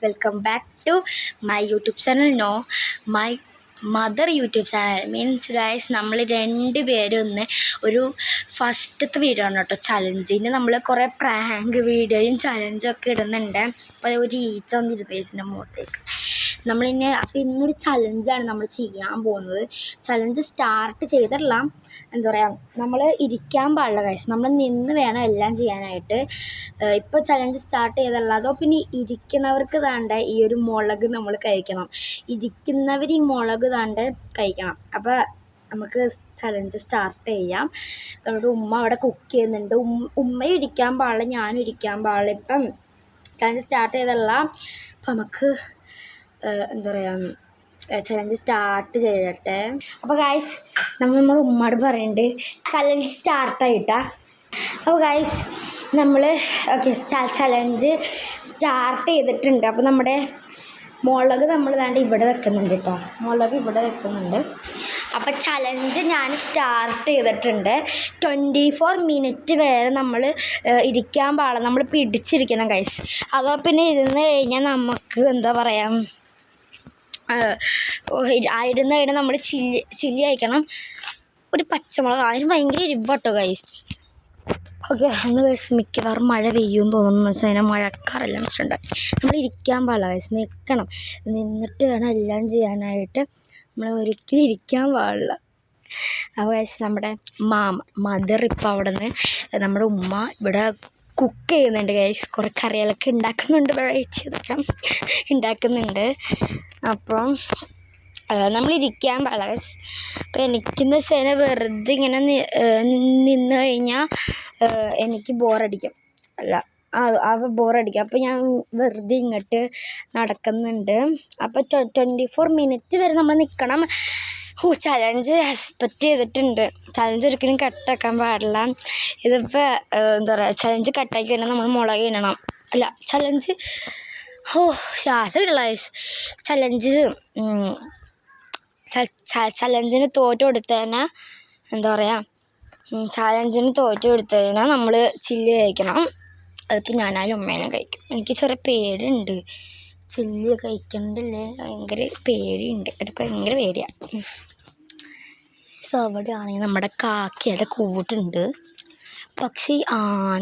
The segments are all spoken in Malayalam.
Welcome back to my YouTube channel. My mother YouTube channel means guys, നമ്മൾ രണ്ടുപേരും ഒന്ന് ഒരു ഫസ്റ്റത്തെ വീഡിയോ ആണ് കേട്ടോ ചലഞ്ചിന്. നമ്മൾ കുറേ പ്രാങ്ക് വീഡിയോയും ചലഞ്ചും ഒക്കെ ഇടുന്നുണ്ട്. അപ്പോൾ ഒരു ഈച്ച വന്നിരുന്നേച്ചിൻ്റെ മുഖത്തേക്ക് നമ്മളിന്നെ. അപ്പോൾ ഇന്നൊരു ചലഞ്ചാണ് നമ്മൾ ചെയ്യാൻ പോകുന്നത്. ചലഞ്ച് സ്റ്റാർട്ട് ചെയ്തിട്ടില്ല, എന്താ പറയുക, നമ്മൾ ഇരിക്കാൻ പാടില്ല ഗൈസ്, നമ്മൾ നിന്ന് വേണം എല്ലാം ചെയ്യാനായിട്ട്. ഇപ്പോൾ ചലഞ്ച് സ്റ്റാർട്ട് ചെയ്തിട്ടില്ല. അതോ പിന്നെ ഇരിക്കുന്നവർക്ക് താണ്ട ഈ ഒരു മുളക് നമ്മൾ കഴിക്കണം, ഇരിക്കുന്നവർ ഈ മുളക് താണ്ട് കഴിക്കണം. അപ്പോൾ നമുക്ക് ചലഞ്ച് സ്റ്റാർട്ട് ചെയ്യാം. നമ്മുടെ ഉമ്മ അവിടെ കുക്ക് ചെയ്യുന്നുണ്ട്. ഉമ്മയും ഇരിക്കാൻ പാടില്ല, ഞാനും ഇരിക്കാൻ പാടില്ല. ഇപ്പം ചലഞ്ച് സ്റ്റാർട്ട് ചെയ്തിട്ടില്ല. അപ്പം നമുക്ക് എന്താ പറയുക, ചലഞ്ച് സ്റ്റാർട്ട് ചെയ്യട്ടെ. അപ്പോൾ ഗൈസ്, നമ്മുടെ ഉമ്മയോട് പറയുന്നുണ്ട് ചലഞ്ച് സ്റ്റാർട്ടായിട്ടാ. അപ്പോൾ ഗൈസ്, നമ്മൾ ഓക്കെ ചലഞ്ച് സ്റ്റാർട്ട് ചെയ്തിട്ടുണ്ട്. അപ്പോൾ നമ്മുടെ മുളക് നമ്മൾ ദാണ്ട് ഇവിടെ വെക്കുന്നുണ്ട് കേട്ടോ, മുളക് ഇവിടെ വെക്കുന്നുണ്ട്. അപ്പോൾ ചലഞ്ച് ഞാൻ സ്റ്റാർട്ട് ചെയ്തിട്ടുണ്ട്. 24 മിനിറ്റ് വരെ നമ്മൾ ഇരിക്കാൻ പാടില്ല, നമ്മൾ പിടിച്ചിരിക്കണം ഗൈസ്. അതോ പിന്നെ ഇരുന്ന് കഴിഞ്ഞാൽ നമുക്ക് എന്താ പറയുക, ഇരുന്ന് കഴിഞ്ഞാൽ നമ്മൾ ചില്ലി കഴിക്കണം. ഒരു പച്ചമുളക്, അതിന് ഭയങ്കര എരിവട്ടോ ഗൈസ്. ഓക്കെ, അന്ന് കഴിച്ച് മിക്കവാറും മഴ പെയ്യുമെന്ന് തോന്നുന്നു വെച്ചാൽ അതിനെ മഴക്കാറെല്ലാം വെച്ചിട്ടുണ്ട്. നമ്മൾ ഇരിക്കാൻ പാടില്ല കഴിച്ച്, നിൽക്കണം. നിന്നിട്ട് വേണം എല്ലാം ചെയ്യാനായിട്ട്, നമ്മൾ ഒരിക്കലും ഇരിക്കാൻ പാടില്ല. അപ്പോൾ കഴിച്ച് നമ്മുടെ മദർ ഇപ്പോൾ അവിടെ നിന്ന് നമ്മുടെ ഉമ്മ ഇവിടെ കുക്ക് ചെയ്യുന്നുണ്ട് ഗൈസ്. കുറേ കറികളൊക്കെ ഉണ്ടാക്കുന്നുണ്ട്, വെറൈറ്റി ഇതൊക്കെ ഉണ്ടാക്കുന്നുണ്ട്. അപ്പം നമ്മളിരിക്കാൻ പാടില്ല ഗൈസ്. അപ്പോൾ എനിക്കെന്ന് വെച്ചാൽ വെറുതെ ഇങ്ങനെ നിന്ന് കഴിഞ്ഞാൽ എനിക്ക് ബോറടിക്കും. ബോറടിക്കും. അപ്പോൾ ഞാൻ വെറുതെ ഇങ്ങോട്ട് നടക്കുന്നുണ്ട്. അപ്പോൾ 24 മിനിറ്റ് വരെ നമ്മൾ നിൽക്കണം. ചലഞ്ച് എക്സ്പെക്റ്റ് ചെയ്തിട്ടുണ്ട്. ചലഞ്ച് ഒരിക്കലും കട്ടാക്കാൻ പാടില്ല. ഇതിപ്പോൾ എന്താ പറയുക, ചലഞ്ച് കട്ടാക്കി തന്നെ നമ്മൾ മുളക് ഇടണം. അല്ല, ചലഞ്ച് ശ്വാസം ഇടല ചലഞ്ചിന് തോറ്റു കൊടുത്തതിനാൽ എന്താ പറയുക, ചാലഞ്ചിന് തോറ്റു കൊടുത്തതിനാൽ നമ്മൾ ചില്ലി കഴിക്കണം. അതിപ്പോൾ ഞാനായാലും ഉമ്മേനെ കഴിക്കും. എനിക്ക് ചെറിയ പേടിയുണ്ട്, ചില്ലി കഴിക്കണ്ടല്ലേ, ഭയങ്കര പേടിയുണ്ട്. എനിക്ക് ഭയങ്കര പേടിയാണ്. അവിടെ ആണെങ്കിൽ നമ്മുടെ കാക്കയുടെ കൂട്ടുണ്ട്. പക്ഷേ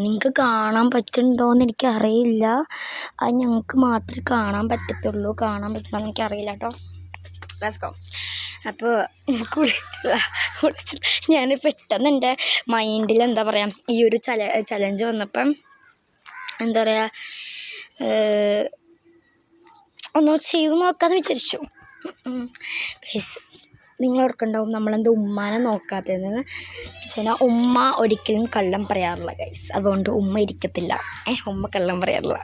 നിങ്ങൾക്ക് കാണാൻ പറ്റുന്നുണ്ടോയെന്ന് എനിക്കറിയില്ല. അത് ഞങ്ങൾക്ക് മാത്രമേ കാണാൻ പറ്റത്തുള്ളൂ. കാണാൻ പറ്റുമോ എന്ന് എനിക്കറിയില്ല കേട്ടോ. Let's go. അപ്പോൾ കുളിച്ചിട്ട് ഞാൻ പെട്ടെന്ന് എൻ്റെ മൈൻഡിൽ എന്താ പറയുക, ഈ ഒരു ചലഞ്ച് വന്നപ്പം എന്താ പറയുക, ഒന്ന് ചെയ്ത് നോക്കാമെന്ന് വിചാരിച്ചു. ഗൈസ്, നിങ്ങൾ ഓർക്കുന്നുണ്ടാവും നമ്മളെന്താ ഉമ്മാനെ നോക്കാത്തതെന്ന് വെച്ചാൽ, ഉമ്മ ഒരിക്കലും കള്ളം പറയാറില്ല ഗൈസ്. അതുകൊണ്ട് ഉമ്മ ഇരിക്കത്തില്ല, ഉമ്മ കള്ളം പറയാറില്ല.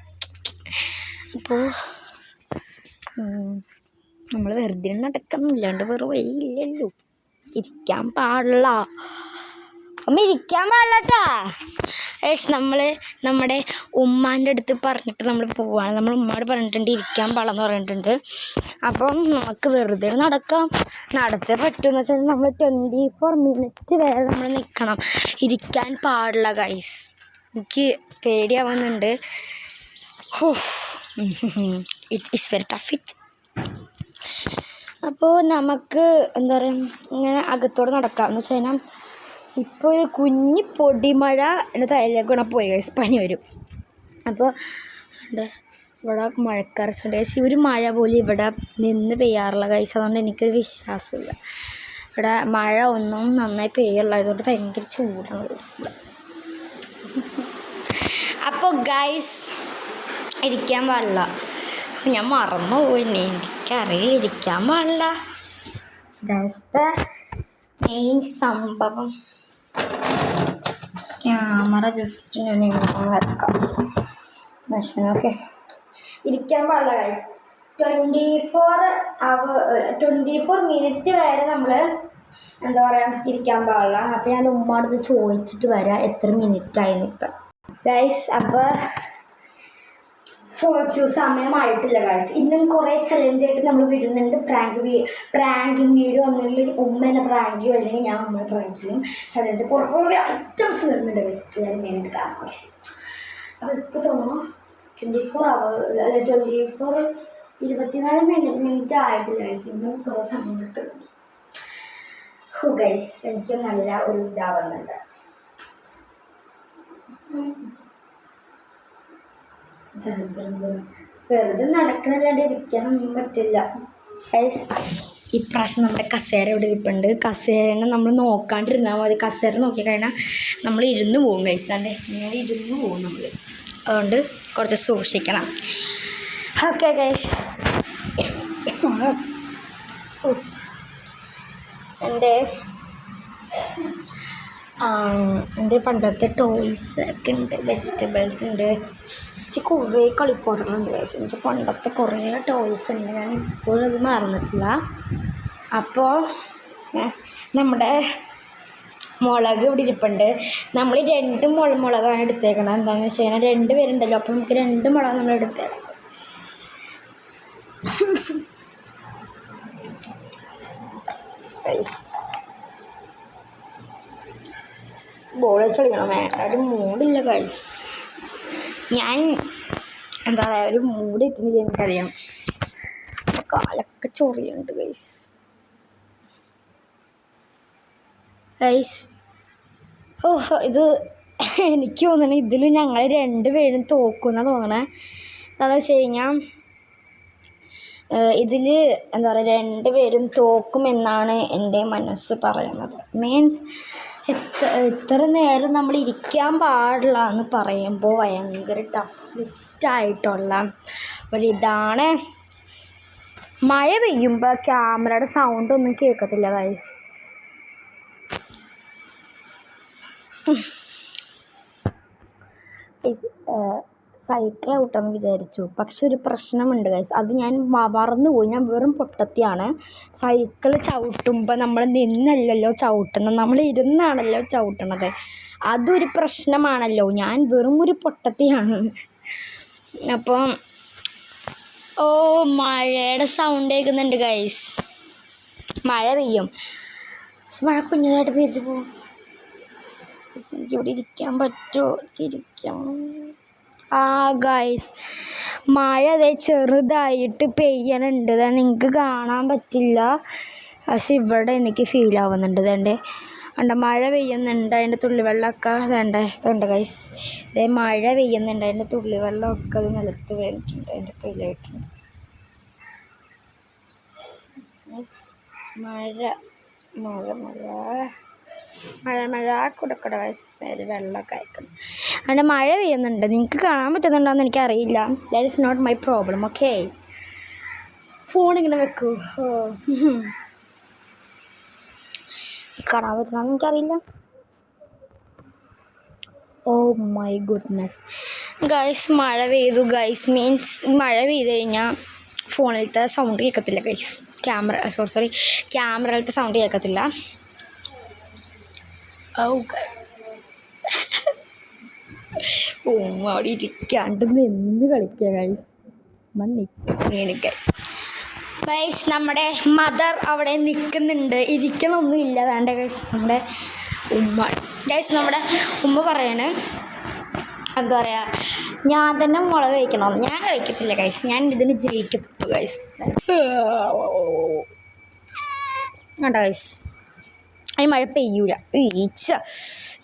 അപ്പോൾ നമ്മൾ വെറുതെ നടക്കുന്നില്ലാണ്ട് വേറെ വഴിയില്ലല്ലോ. ഇരിക്കാൻ പാടില്ല, അമ്മ ഇരിക്കാൻ പാടില്ല കേട്ടാ. നമ്മൾ നമ്മുടെ ഉമ്മാൻ്റെ അടുത്ത് പറഞ്ഞിട്ട് നമ്മൾ പോവാണ്. നമ്മൾ ഉമ്മയോട് പറഞ്ഞിട്ടുണ്ട് ഇരിക്കാൻ പാടില്ലെന്ന് പറഞ്ഞിട്ടുണ്ട്. അപ്പം നമുക്ക് വെറുതെ നടക്കാം. നടത്തേ പറ്റുമെന്ന് വെച്ചാൽ നമ്മൾ 24 മിനിറ്റ് വരെ നമ്മൾ നിൽക്കണം, ഇരിക്കാൻ പാടില്ല ഗൈസ്. എനിക്ക് പേടിയാവുന്നുണ്ട്. It's very tough. അപ്പോൾ നമുക്ക് എന്താ പറയുക, ഇങ്ങനെ അകത്തോടെ നടക്കാം. എന്ന് വെച്ച് കഴിഞ്ഞാൽ ഇപ്പോൾ ഒരു കുഞ്ഞി പൊടിമഴ എൻ്റെ തലയിലേക്ക് വേണം പോയി ഗൈസ്, പനി വരും. അപ്പോൾ ഇവിടെ മഴക്കാറുണ്ട് ഗൈസ്. ഒരു മഴ പോലും ഇവിടെ നിന്ന് പെയ്യാറില്ല ഗൈസ്. അതുകൊണ്ട് എനിക്കൊരു വിശ്വാസമില്ല ഇവിടെ മഴ ഒന്നും നന്നായി പെയ്യുള്ളൂ. അതുകൊണ്ട് ഭയങ്കര ചൂടാണ് ഗൈസ്. അപ്പോൾ ഗൈസ്, ഇരിക്കാൻ പാടില്ല. ഞാൻ മറന്നു പോയി, എനിക്കറിയില്ല ഇരിക്കാൻ പാടില്ല. ദാറ്റ്സ് മെയിൻ സംഭവം. ക്യാമറ ജസ്റ്റ് ഞാൻ വെക്കാം. ഓക്കെ, ഇരിക്കാൻ പാടില്ല ഗൈസ്. 24 മിനിറ്റ് വരെ നമ്മൾ എന്താ പറയുക, ഇരിക്കാൻ പാടില്ല. അപ്പോൾ ഞാൻ ഉമ്മയോട് ചോദിച്ചിട്ട് വരാം എത്ര മിനിറ്റ് ആയിരുന്നു ഇപ്പം ഗൈസ്. അപ്പോൾ ചോദിച്ചു, സമയമായിട്ടില്ല ഗൈസ്. ഇന്നും കുറേ ചലഞ്ചായിട്ട് നമ്മൾ വിടുന്നുണ്ട്. പ്രാങ്കിങ് വീഡിയോ ഒന്നുമില്ല, ഉമ്മേനെ പ്രാങ്ക് ചെയ്യും, അല്ലെങ്കിൽ ഞാൻ ഉമ്മനെ പ്രാങ്ക് ചെയ്യും. ചലഞ്ച് കുറേ ഐറ്റംസ് വരുന്നുണ്ട് ഗൈസ്. എല്ലാവരും മെയിനായിട്ട് കാണാം. ഓക്കെ, അപ്പോൾ ഇപ്പോൾ തോന്നുന്നു 24 അല്ല 24 ആയിട്ടില്ല ഗൈസ്. ഇന്നും കുറേ സമയം കിട്ടും. ഗൈസ് എനിക്ക് നല്ല ഒരു ഇതാവുന്നുണ്ട്. വെറുതെ നടക്കണല്ലാണ്ട് ഇരിക്കാനൊന്നും പറ്റില്ല ഗൈസ്. ഇപ്രാവശ്യം നമ്മുടെ കസേര ഇവിടെ ഇരിപ്പുണ്ട്. കസേരനെ നമ്മൾ നോക്കാണ്ടിരുന്നാൽ മതി. കസേര നോക്കിക്കഴിഞ്ഞാൽ നമ്മൾ ഇരുന്ന് പോകും ഗൈസ്. തന്നെ ഇങ്ങനെ ഇരുന്ന് പോകും നമ്മൾ. അതുകൊണ്ട് കുറച്ച് സൂക്ഷിക്കണം. Okay guys. എൻ്റെ പണ്ടത്തെ ടോയ്സ് ഒക്കെ ഉണ്ട്. വെജിറ്റബിൾസ് ഉണ്ട്. കുറേ കളിപ്പാട്ടങ്ങളുണ്ട് ഗൈസ്. എനിക്ക് പണ്ടത്തെ കുറേ ടോയ്സ് ഉണ്ട്. ഞാൻ ഇപ്പോഴും അത് മറന്നിട്ടില്ല. അപ്പോൾ നമ്മുടെ മുളക് ഇവിടെ ഇരിപ്പുണ്ട്. നമ്മൾ 2 മുളകാണ് എടുത്തേക്കണം. എന്താണെന്ന് വെച്ച് കഴിഞ്ഞാൽ 2 പേരുണ്ടല്ലോ. അപ്പോൾ നമുക്ക് 2 മുളക് നമ്മൾ എടുത്തേക്കണം. ബോൾ വെച്ച് കളിക്കണം. വേണ്ട, ഒരു മൂടില്ല ഗൈസ്. ഞാൻ എന്താ പറയുക, ഒരു മൂടി ഇട്ടിട്ട് എനിക്കറിയാം. കാലൊക്കെ ചൊറിയുണ്ട് ഗൈസ്. ഇത് എനിക്ക് തോന്നണേ ഇതിൽ ഞങ്ങൾ 2 പേരും തോക്കുമെന്നാണ് തോന്നണേ. എന്താണെന്ന് വെച്ച് കഴിഞ്ഞാൽ ഇതിൽ എന്താ പറയുക 2 പേരും തോക്കുമെന്നാണ് എൻ്റെ മനസ്സ് പറയുന്നത്. മീൻസ് ഇത്ര നേരം നമ്മൾ ഇരിക്കാൻ പാടില്ല എന്ന് പറയുമ്പോൾ ഭയങ്കര ടഫിസ്റ്റായിട്ടുള്ള ഒരിതാണ്. മഴ പെയ്യുമ്പോൾ ക്യാമറയുടെ സൗണ്ടൊന്നും കേൾക്കത്തില്ല ഗൈസ്. സൈക്കിൾ ഔട്ടെന്ന് വിചാരിച്ചു. പക്ഷെ ഒരു പ്രശ്നമുണ്ട് ഗൈസ്. അത് ഞാൻ മറന്നുപോയി. ഞാൻ വെറും പൊട്ടത്തിയാണ്. സൈക്കിൾ ചവിട്ടുമ്പോൾ നമ്മൾ നിന്നല്ലല്ലോ ചവിട്ടുന്നത്, നമ്മൾ ഇരുന്നാണല്ലോ ചവിട്ടണത്. അതൊരു പ്രശ്നമാണല്ലോ. ഞാൻ വെറും ഒരു പൊട്ടത്തിയാണ്. അപ്പം മഴയുടെ സൗണ്ട് കേൾക്കുന്നുണ്ട് ഗൈസ്. മഴ പെയ്യും. പക്ഷെ മഴ കുഞ്ഞതായിട്ട് പെയ്തു പോകും. എനിക്കിവിടെ ഇരിക്കാൻ പറ്റുമോ? ഇരിക്കാം. ഗൈസ് മഴ അതേ ചെറുതായിട്ട് പെയ്യണുണ്ട്. നിങ്ങൾക്ക് കാണാൻ പറ്റില്ല, പക്ഷെ ഇവിടെ എനിക്ക് ഫീൽ ആവുന്നുണ്ട്. വേണ്ട മഴ പെയ്യുന്നുണ്ട്. അതിൻ്റെ തുള്ളിവെള്ളമൊക്കെ വേണ്ട ഗൈസ്. ഇതേ മഴ പെയ്യുന്നുണ്ട്. അതിൻ്റെ തുള്ളിവെള്ളമൊക്കെ അത് നിലത്ത് വീണിട്ടുണ്ട്. എൻ്റെ കയ്യിലായിട്ടുണ്ട്. മഴ കുടക്കുട വയസ്സ് വെള്ളമൊക്കെ അയക്കുന്നു. അതുകൊണ്ട് മഴ പെയ്യുന്നുണ്ട്. നിങ്ങൾക്ക് കാണാൻ പറ്റുന്നുണ്ടോയെന്ന് എനിക്കറിയില്ല. That is not my problem. Okay, ഫോണിങ്ങനെ വെക്കൂ. കാണാൻ പറ്റണമെന്ന് എനിക്കറിയില്ല. ഓ മൈ ഗുഡ്നെസ് ഗൈസ്, മഴ പെയ്തു ഗൈസ്. മീൻസ് മഴ പെയ്ത് കഴിഞ്ഞാൽ ഫോണിലത്തെ സൗണ്ട് കേൾക്കത്തില്ല ഗൈസ്. ക്യാമറയിലത്തെ സൗണ്ട് കേൾക്കത്തില്ല. അവിടെ ഇരിക്കാണ്ട് നിന്ന് കളിക്കുക ഗൈസ്. ഗൈസ് നമ്മുടെ മദർ അവിടെ നിൽക്കുന്നുണ്ട്. ഇരിക്കണമൊന്നും ഇല്ല. വേണ്ട ഗൈസ്, നമ്മുടെ ഉമ്മ നമ്മുടെ ഉമ്മ പറയാണ് എന്താ പറയുക, ഞാൻ തന്നെ മുളക് കഴിക്കണമെന്ന്. ഞാൻ കഴിക്കത്തില്ല ഗൈസ്. ഞാൻ ഇതിന് ജയിക്കത്തുള്ളൂ ഗൈസ്. വേണ്ട ഗൈസ്, ഈ മഴ പെയ്യൂല.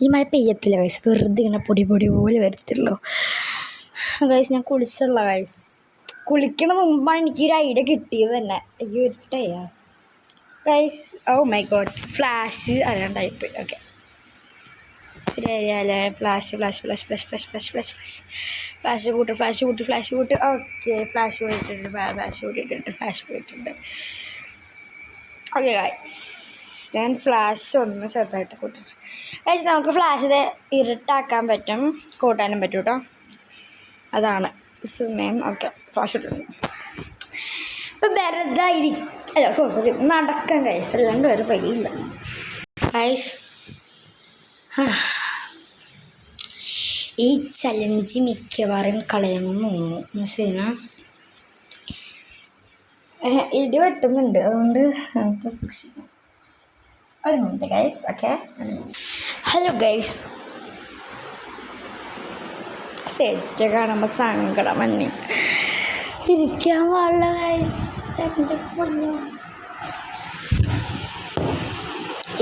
ഈ മഴ പെയ്യത്തില്ല ഗൈസ്. വെറുതെ ഇങ്ങനെ പൊടി പോലെ വരത്തുള്ളൂ ഗൈസ്. ഞാൻ കുളിച്ചുള്ള ഗൈസ്. കുളിക്കണ മുമ്പാണ് എനിക്കൊരു ഐഡിയ കിട്ടിയത് തന്നെ. ഇരുട്ടയാ guys. Oh my God, flash അറിയാണ്ടായിപ്പോയി. ഓക്കെ, ശരിയല്ലേ? ഫ്ലാഷ് കൂട്ട്. ഓക്കെ, ഫ്ലാഷ് പോയിട്ടുണ്ട്. ഓക്കെ ഗൈസ്, ഞാൻ ഫ്ലാഷ് ഒന്ന് ചെറുതായിട്ട് കൂട്ടിട്ട് ഗൈസ്. നമുക്ക് ഫ്ലാഷ് ഇത് ഇരുട്ടാക്കാൻ പറ്റും, കൂട്ടാനും പറ്റും കേട്ടോ. അതാണ് സമയം. ഓക്കെ, ഫ്ലാഷ് ഇട്ടുണ്ട്. ഇപ്പം വെറുതെ സോറി നടക്കാൻ ഗൈസ്. അല്ലാണ്ട് വേറെ വഴിയില്ല ഗൈസ്. ഈ ചലഞ്ച് മിക്കവാറും കളയണമെന്ന് തോന്നുന്നു. എന്ന് വെച്ച് കഴിഞ്ഞാൽ ഇടി വെട്ടുന്നുണ്ട്, അതുകൊണ്ട് സൂക്ഷിക്കണം. ഒരു minute guys. Okay, hello guys. Set കാണുമ്പോൾ സങ്കടം തന്നെ ഇരിക്കാൻ പാടില്ല ഗൈസ്. എൻ്റെ പൊന്നോ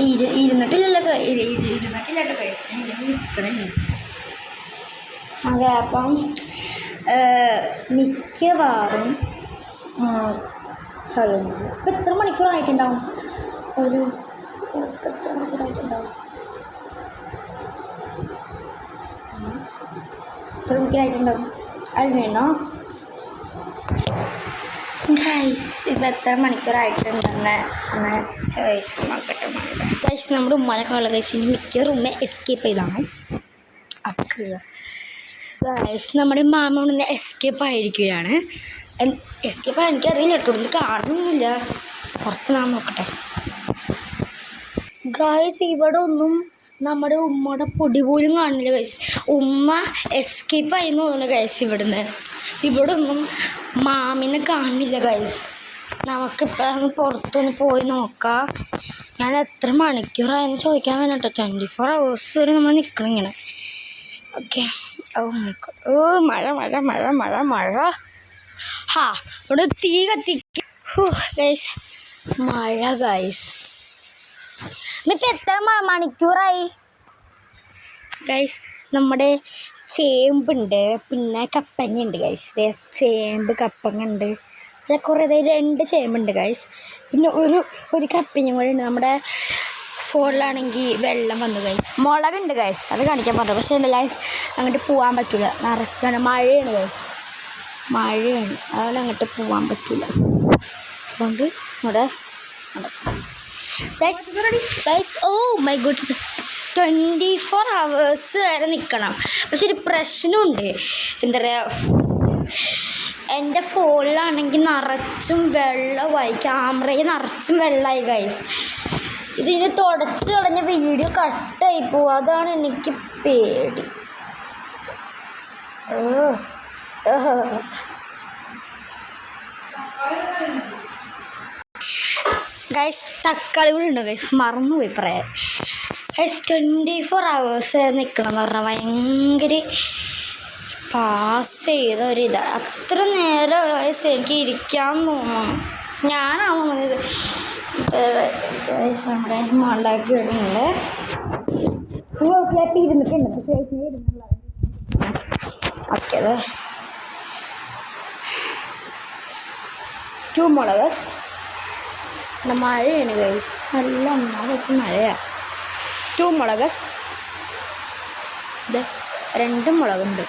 ഇരുന്നിട്ടില്ലല്ലോ ഗൈസ്, നിൽക്കണേ. അതെ, അപ്പം മിക്കവാറും ചലഞ്ച് ഇപ്പം എത്ര മണിക്കൂറായിട്ടുണ്ടാവും? എത്ര മണിക്കൂറായിട്ടുണ്ടാവും? എത്ര മണിക്കൂറായിട്ടുണ്ടാവും? അറിയണോ ഗൈസ്? ഇപ്പം എത്ര മണിക്കൂറായിട്ടുണ്ടെന്ന് ഒന്ന് ചോദിച്ചു നോക്കട്ടെ. ഗൈസ്, നമ്മുടെ ഉമ്മാനൊക്കെ ഉള്ള ഗൈസ് മിക്ക റൂമെ എസ്കേപ്പ് ചെയ്താണ് അക്കുക. ഗൈസ്, നമ്മുടെ മാമ ഒന്ന് എസ്കേപ്പ് ആയിരിക്കുകയാണ്. എസ്കേപ്പ് ആയി എനിക്കറിയില്ല കേട്ടോ, ഒന്നും കാണുന്നില്ല. പുറത്ത് ഞാൻ നോക്കട്ടെ. ഗൈസ്, ഇവിടെ ഒന്നും നമ്മുടെ ഉമ്മയുടെ പൊടി പോലും കാണുന്നില്ല ഗൈസ്. ഉമ്മ എസ്കേപ്പ് ആയി തോന്നുന്നു ഗൈസ്. ഇവിടെ ഒന്നും മാമിനെ കാണുന്നില്ല ഗൈസ്. നമുക്കിപ്പോൾ പുറത്തൊന്ന് പോയി നോക്കാം. ഞാൻ എത്ര മണിക്കൂറായെന്ന് ചോദിക്കാൻ വേണ്ടിട്ടോ. 24 hours വരെ നമ്മൾ നിൽക്കണം ഇങ്ങനെ. Okay. Oh my God. Oh മഴ മഴ മഴ മഴ മഴ. ഹാ, ഇവിടെ തീ കത്തിക്കും ഗൈസ്. മഴ ഗൈസ്. ഇപ്പം എത്ര മണിക്കൂറായി ഗൈസ്? നമ്മുടെ ചേമ്പുണ്ട്, പിന്നെ കപ്പങ്ങയുണ്ട് ഗൈസ്. ചേമ്പ് കപ്പങ്ങ ഉണ്ട്, കുറേ 2 ചേമ്പുണ്ട് ഗൈസ്. പിന്നെ ഒരു കപ്പങ്ങയും കൂടെ ഉണ്ട്. നമ്മുടെ ഫോണിലാണെങ്കിൽ വെള്ളം വന്നു ഗൈസ്. മുളകുണ്ട് ഗൈസ്, അത് കാണിക്കാൻ പറഞ്ഞു. പക്ഷേ എന്താ ഗൈസ്, അങ്ങോട്ട് പോകാൻ പറ്റില്ല, നിറയ്ക്കാണ്. മഴയാണ് ഗൈസ്, മഴയാണ്. അതുകൊണ്ട് അങ്ങോട്ട് പോകാൻ പറ്റില്ല. അതുകൊണ്ട് ഇവിടെ guys. Oh my goodness, 24 hours വരെ നിൽക്കണം. പക്ഷെ ഒരു പ്രശ്നമുണ്ട്. എന്താ പറയുക, എൻ്റെ ഫോണിലാണെങ്കിൽ നിറച്ചും വെള്ളമായി, ക്യാമറയിൽ നിറച്ചും വെള്ളമായി ഗൈസ്. ഇതിന് തുടച്ച് കളഞ്ഞ വീഡിയോ കട്ടായി പോവും. അതാണ് എനിക്ക് പേടി. ഗൈസ്, തക്കാളി കൂടി ഉണ്ട് ഗൈസ്, മറന്നുപോയി പറയാൻ ഗൈസ്. 24 hours നിൽക്കണം എന്ന് പറഞ്ഞാൽ ഭയങ്കര പാസ് ചെയ്ത ഒരിത്. അത്ര നേരം ഗൈസ് എനിക്ക് ഇരിക്കാൻ തോന്നുന്നു. ഞാനാവുന്നത് നമ്മുടെ ഉണ്ടാക്കി വരുന്നുണ്ട്. ഇരുന്നിട്ടുണ്ട്, പക്ഷേ ഇരുന്നുള്ള ഓക്കെ. അത് 2 മുളക്. മഴയാണ് ഗൈസ്, നല്ല ഒന്നാമത്തെ മഴയാണ്. 2 മുളക്. ഇത് 2 മുളകുണ്ട്.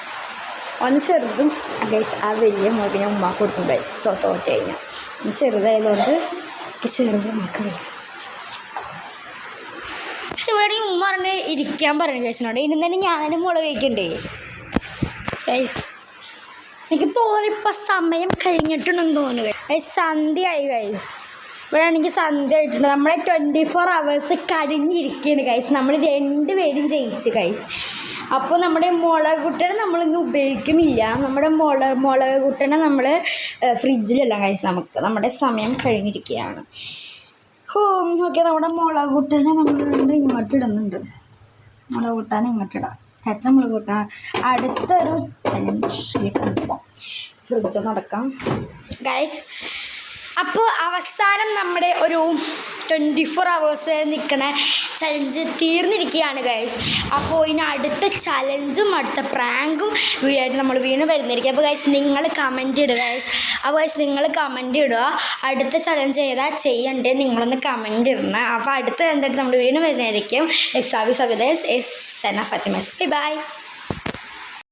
ഒന്ന് ചെറുതും ഗൈസ്. ആ വലിയ മുളകിനെ ഉമ്മ കൊടുക്കും ഗൈസ്. തോറ്റ് കഴിഞ്ഞാൽ ചെറുതായതുകൊണ്ട് ചെറുത് ഉമ്മക്ക് കഴിച്ചു. പക്ഷെ ഇവിടെ ഉമ്മ പറഞ്ഞ് ഇരിക്കാൻ പറഞ്ഞു ഗൈസിനോട്. ഇനി തന്നെ ഞാനും മുളക് കഴിക്കണ്ടേ ഗൈസ്? എനിക്ക് തോന്നിപ്പോൾ സമയം കഴിഞ്ഞിട്ടുണ്ടെന്ന് തോന്നുന്നു ഗൈസ്. സന്ധ്യയായി ഗൈസ്. ഇവിടെ ആണെങ്കിൽ സന്ധ്യ ആയിട്ടുണ്ട്. നമ്മളെ 24 hours കഴിഞ്ഞിരിക്കുകയാണ് ഗൈസ്. നമ്മൾ 2 പേരും ജയിച്ചു ഗൈസ്. അപ്പോൾ നമ്മുടെ മുളക് കുട്ടനെ നമ്മളിന്ന് ഉപയോഗിക്കുന്നില്ല. നമ്മുടെ മുളക് കുട്ടനെ നമ്മൾ ഫ്രിഡ്ജിലല്ല ഗൈസ്. നമ്മുടെ സമയം കഴിഞ്ഞിരിക്കുകയാണ്. ഓക്കെ, നമ്മുടെ മുളക് കുട്ടനെ നമ്മൾ ഇങ്ങോട്ട് ഇടുന്നുണ്ട്. മുളക് കൂട്ടാൻ ഇങ്ങോട്ടിടാം. ചച്ച മുളക് കൂട്ടാൻ അടുത്തൊരു ചലഞ്ചിലേക്ക് പോകാം. ഫ്രിഡ്ജ് നടക്കാം ഗൈസ്. അപ്പോൾ അവസാനം നമ്മുടെ ഒരു 24 hours നിൽക്കണ ചലഞ്ച് തീർന്നിരിക്കുകയാണ് ഗൈസ്. അപ്പോൾ ഇനി അടുത്ത ചലഞ്ചും അടുത്ത പ്രാങ്കും വീഡിയോയായിട്ട് നമ്മൾ വീണ്ടും വരുന്നിരിക്കും. അപ്പോൾ ഗൈസ്, നിങ്ങൾ കമൻറ്റ് ഇടുക ഗൈസ്. അപ്പോൾ ഗൈസ്, നിങ്ങൾ കമൻറ്റ് ഇടുക. അടുത്ത ചലഞ്ച് ഏതാ ചെയ്യണ്ടേ നിങ്ങളൊന്ന് കമൻറ്റ് ഇടണം. അപ്പോൾ അടുത്ത എന്തായിട്ട് നമ്മൾ വീണ്ടും വരുന്നതായിരിക്കും. എസ് സവിതേസ് എസ് സന ഫാത്തിമസ്. ബൈ.